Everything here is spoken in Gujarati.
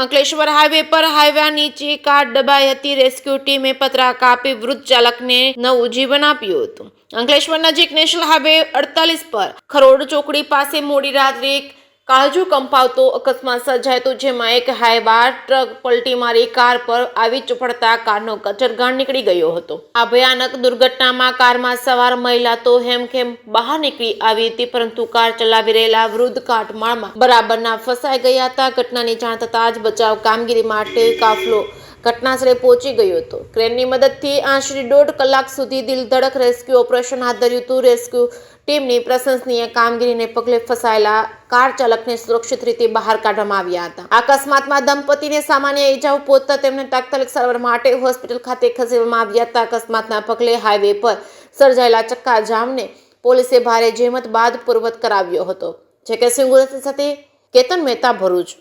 અંકલેશ્વર હાઈવે પર હાઈવે નીચે કાર દબાઈ હતી। રેસ્ક્યુ ટીમે પતરા કાપી વૃદ્ધ ચાલકને નવું જીવન આપ્યું હતું। અંકલેશ્વર નજીક નેશનલ હાઈવે 48 પર ખરોડ ચોકડી પાસે મોડી રાત્રે એક કાળજુ કંપાવતો અકસ્માત સર્જાયો હતો, જેમાં એક હાઈવા ટ્રક પલટી મારી કાર પર આવી પડતા કારનો કચરગાળ નીકળી ગયો હતો। આ ભયાનક દુર્ઘટનામાં કારમાં સવાર મહિલા તો હેમખેમ બહાર નીકળી આવી હતી, પરંતુ કાર ચલાવી રહેલા વૃદ્ધ કાટમાળમાં બરાબરના ફસાઈ ગયા હતા। ઘટનાની જાણ થતાં જ બચાવ કામગીરી માટે કાફલો ઘટનાસ્થળે પહોંચી ગયો હતો। ક્રેનની મદદથી આશરે 1.5 કલાક સુધી દિલધડક રેસ્ક્યુ ઓપરેશન હાથ ધર્યું હતું। રેસ્ક્યુ ટીમની પ્રશંસનીય કામગીરીને પગલે ફસાયેલા કાર ચાલકને સુરક્ષિત રીતે બહાર કાઢવામાં આવ્યા હતા। અકસ્માતમાં દંપતીને સામાન્ય ઈજાઓ પહોંચતા તેમને તાત્કાલિક સારવાર માટે હોસ્પિટલ ખાતે ખસેડવામાં આવ્યા હતા। અકસ્માતના પગલે હાઈવે પર સર્જાયેલા ચક્કાજામને પોલીસે ભારે જહેમત બાદ પૂર્વવત કરાવ્યો હતો। જે કે સિંગુરત સાથે કેતન મહેતા, ભરૂચ।